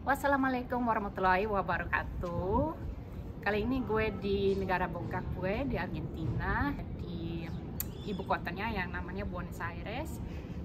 Wassalamualaikum warahmatullahi wabarakatuh. Kali ini gue di negara bokap gue, di Argentina, di ibu kotanya yang namanya Buenos Aires.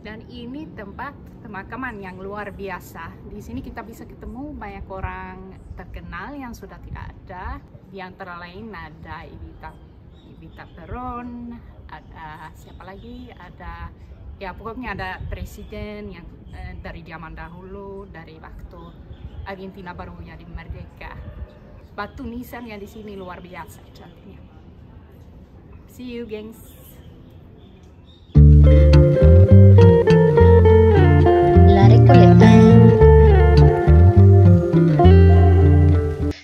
Dan ini tempat pemakaman yang luar biasa. Di sini kita bisa ketemu banyak orang terkenal yang sudah tidak ada. Di antara lain ada Evita Peron, ada siapa lagi? Ada ya pokoknya ada presiden yang dari zaman dahulu, dari waktu Argentina baru jadi merdeka. Batu nisan yang di sini luar biasa cantiknya. See you, gengs. La Recoleta.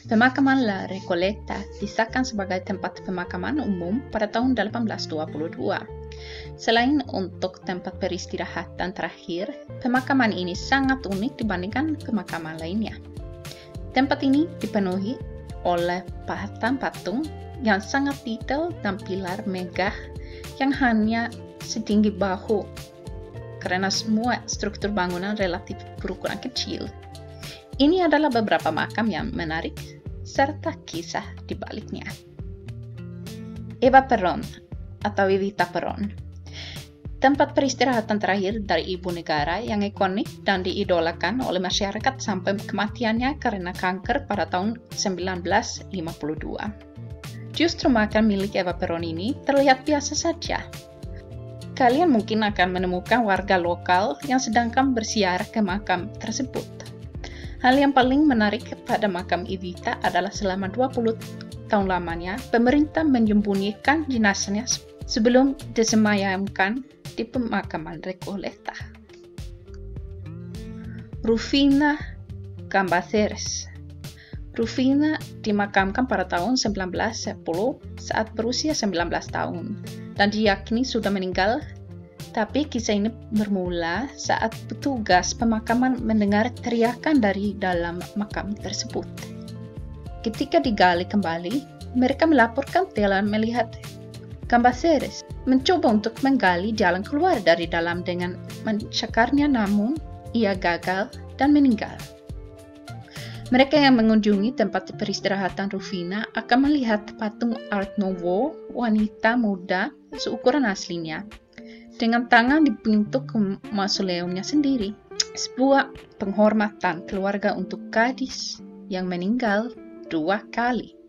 Pemakaman La Recoleta disahkan sebagai tempat pemakaman umum pada tahun 1822. Selain untuk tempat peristirahatan terakhir, pemakaman ini sangat unik dibandingkan pemakaman lainnya. Tempat ini dipenuhi oleh patung yang sangat detail dan pilar megah yang hanya setinggi bahu, karena semua struktur bangunan relatif berukuran kecil. Ini adalah beberapa makam yang menarik serta kisah di baliknya. Eva Peron atau Evita Peron, tempat peristirahatan terakhir dari ibu negara yang ikonik dan diidolakan oleh masyarakat sampai kematiannya karena kanker pada tahun 1952. Justru makam milik Eva Peron ini terlihat biasa saja. Kalian mungkin akan menemukan warga lokal yang sedangkan bersiar ke makam tersebut. Hal yang paling menarik pada makam Evita adalah selama 20 tahun lamanya, pemerintah menyembunyikan jenazahnya sebelum disemayamkan di pemakaman Recoleta. Rufina Cambaceres. Rufina dimakamkan pada tahun 1910 saat berusia 19 tahun dan diyakini sudah meninggal, tapi kisah ini bermula saat petugas pemakaman mendengar teriakan dari dalam makam tersebut. Ketika digali kembali, mereka melaporkan telah melihat Cambaceres mencoba untuk menggali jalan keluar dari dalam dengan mencakarnya, namun ia gagal dan meninggal. Mereka yang mengunjungi tempat peristirahatan Rufina akan melihat patung Art Nouveau wanita muda seukuran aslinya dengan tangan di pintu ke mausoleumnya sendiri. Sebuah penghormatan keluarga untuk gadis yang meninggal 2 kali.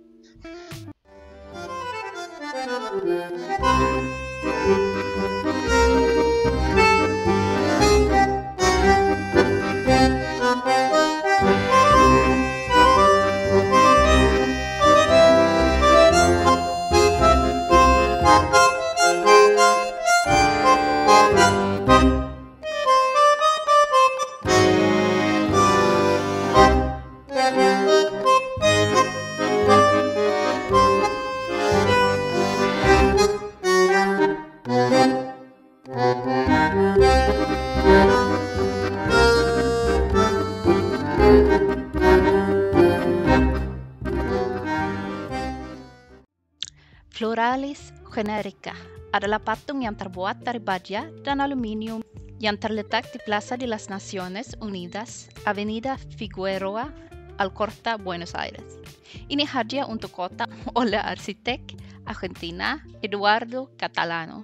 Floralis Generica adalah patung yang terbuat dari baja dan aluminium yang terletak di Plaza de las Naciones Unidas, Avenida Figueroa, Alcorta, Buenos Aires. Ini hadiah untuk kota oleh arsitek Argentina Eduardo Catalano.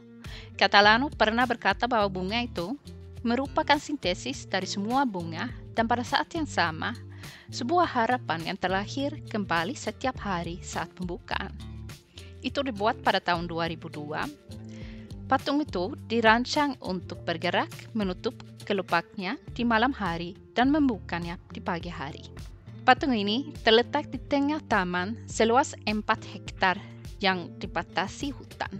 Catalano pernah berkata bahwa bunga itu merupakan sintesis dari semua bunga dan pada saat yang sama, sebuah harapan yang terlahir kembali setiap hari saat pembukaan. Itu dibuat pada tahun 2002. Patung itu dirancang untuk bergerak menutup kelopaknya di malam hari dan membukanya di pagi hari. Patung ini terletak di tengah taman seluas 4 hektar yang dibatasi hutan.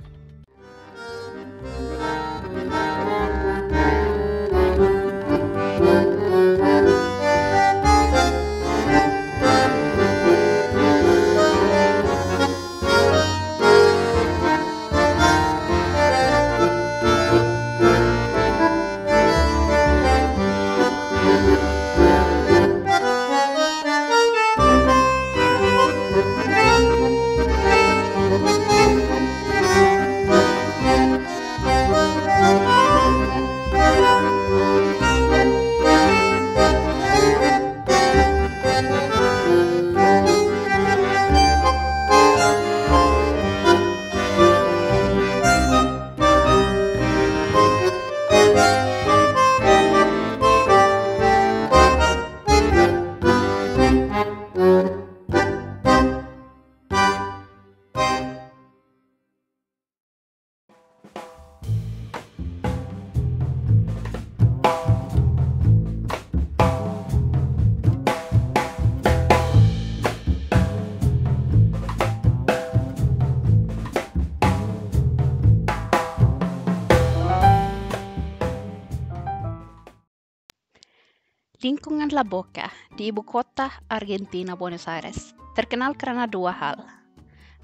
Lingkungan La Boca di ibu kota Argentina, Buenos Aires, terkenal karena dua hal.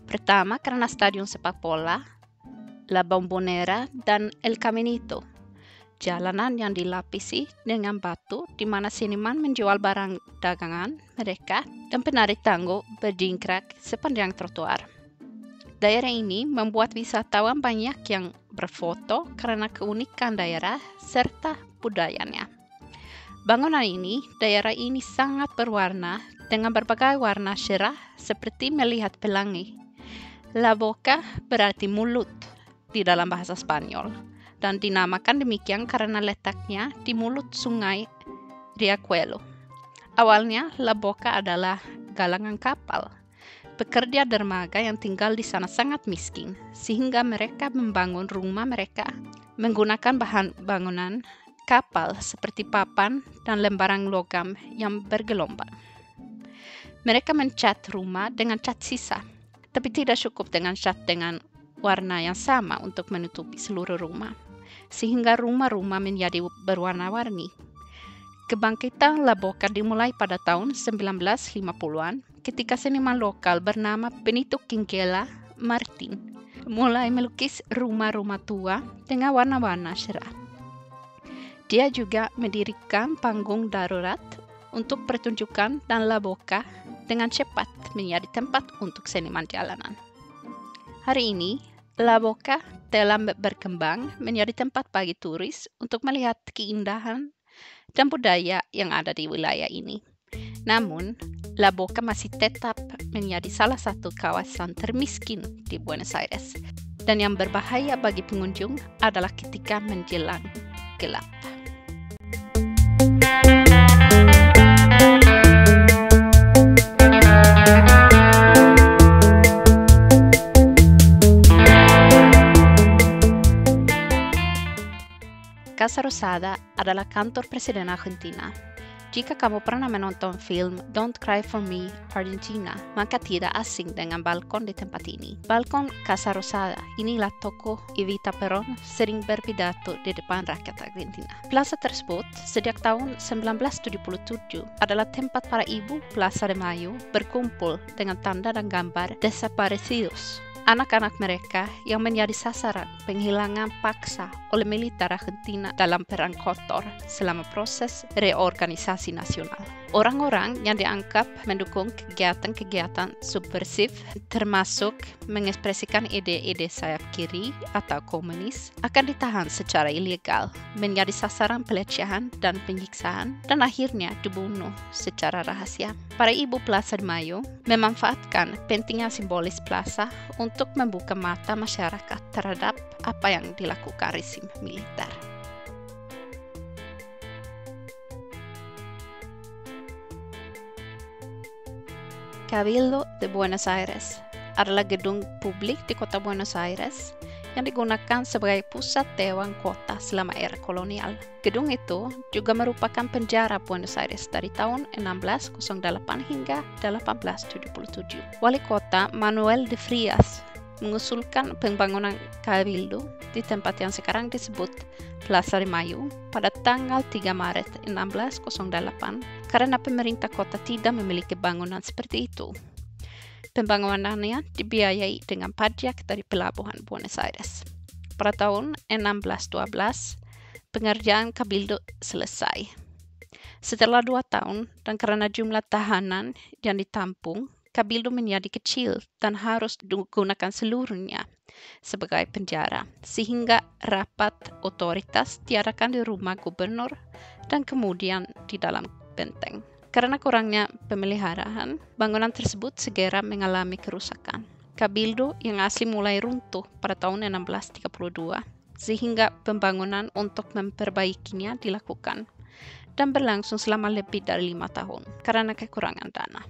Pertama, karena stadion sepak bola, La Bombonera, dan El Caminito, jalanan yang dilapisi dengan batu di mana seniman menjual barang dagangan mereka dan penari tango berdingkrak sepanjang trotoar. Daerah ini membuat wisatawan banyak yang berfoto karena keunikan daerah serta budayanya. Daerah ini sangat berwarna dengan berbagai warna cerah seperti melihat pelangi. La Boca berarti mulut di dalam bahasa Spanyol dan dinamakan demikian karena letaknya di mulut sungai Riachuelo. Awalnya La Boca adalah galangan kapal. Pekerja dermaga yang tinggal di sana sangat miskin, sehingga mereka membangun rumah mereka menggunakan bahan bangunan kapal seperti papan dan lembaran logam yang bergelombang. Mereka mencat rumah dengan cat sisa, tapi tidak cukup dengan cat dengan warna yang sama untuk menutupi seluruh rumah, sehingga rumah-rumah menjadi berwarna-warni. Kebangkitan La Boca dimulai pada tahun 1950-an ketika seniman lokal bernama Benito Quinquela Martin mulai melukis rumah-rumah tua dengan warna-warna cerah. Dia juga mendirikan panggung darurat untuk pertunjukan dan La Boca dengan cepat menjadi tempat untuk seniman jalanan. Hari ini, La Boca telah berkembang menjadi tempat bagi turis untuk melihat keindahan dan budaya yang ada di wilayah ini. Namun, La Boca masih tetap menjadi salah satu kawasan termiskin di Buenos Aires. Dan yang berbahaya bagi pengunjung adalah ketika menjelang gelap. Casa Rosada adalah kantor presiden Argentina. Jika kamu pernah menonton film Don't Cry For Me, Argentina, maka tidak asing dengan balkon di tempat ini. Balkon Casa Rosada, inilah tokoh Evita Perón sering berpidato di depan rakyat Argentina. Plaza tersebut sejak tahun 1977 adalah tempat para ibu Plaza de Mayo berkumpul dengan tanda dan gambar desaparecidos. Anak-anak mereka yang menjadi sasaran penghilangan paksa oleh militer Argentina dalam perang kotor selama proses reorganisasi nasional. Orang-orang yang dianggap mendukung kegiatan-kegiatan subversif termasuk mengekspresikan ide-ide sayap kiri atau komunis akan ditahan secara ilegal, menjadi sasaran pelecehan dan penyiksaan dan akhirnya dibunuh secara rahasia. Para ibu Plaza de Mayo memanfaatkan pentingnya simbolis plaza untuk membuka mata masyarakat terhadap apa yang dilakukan rezim militer. Cabildo de Buenos Aires adalah gedung publik di kota Buenos Aires yang digunakan sebagai pusat dewan kota selama era kolonial. Gedung itu juga merupakan penjara Buenos Aires dari tahun 1608 hingga 1877. Wali kota Manuel de Frías mengusulkan pembangunan Cabildo di tempat yang sekarang disebut Plaza de Mayo pada tanggal 3 Maret 1608 karena pemerintah kota tidak memiliki bangunan seperti itu. Pembangunannya dibiayai dengan pajak dari pelabuhan Buenos Aires. Pada tahun 1612, pengerjaan Cabildo selesai. Setelah 2 tahun dan karena jumlah tahanan yang ditampung, Cabildo menjadi kecil dan harus digunakan seluruhnya sebagai penjara, sehingga rapat otoritas diadakan di rumah gubernur dan kemudian di dalam benteng. Karena kurangnya pemeliharaan, bangunan tersebut segera mengalami kerusakan. Cabildo yang asli mulai runtuh pada tahun 1632, sehingga pembangunan untuk memperbaikinya dilakukan dan berlangsung selama lebih dari 5 tahun karena kekurangan dana.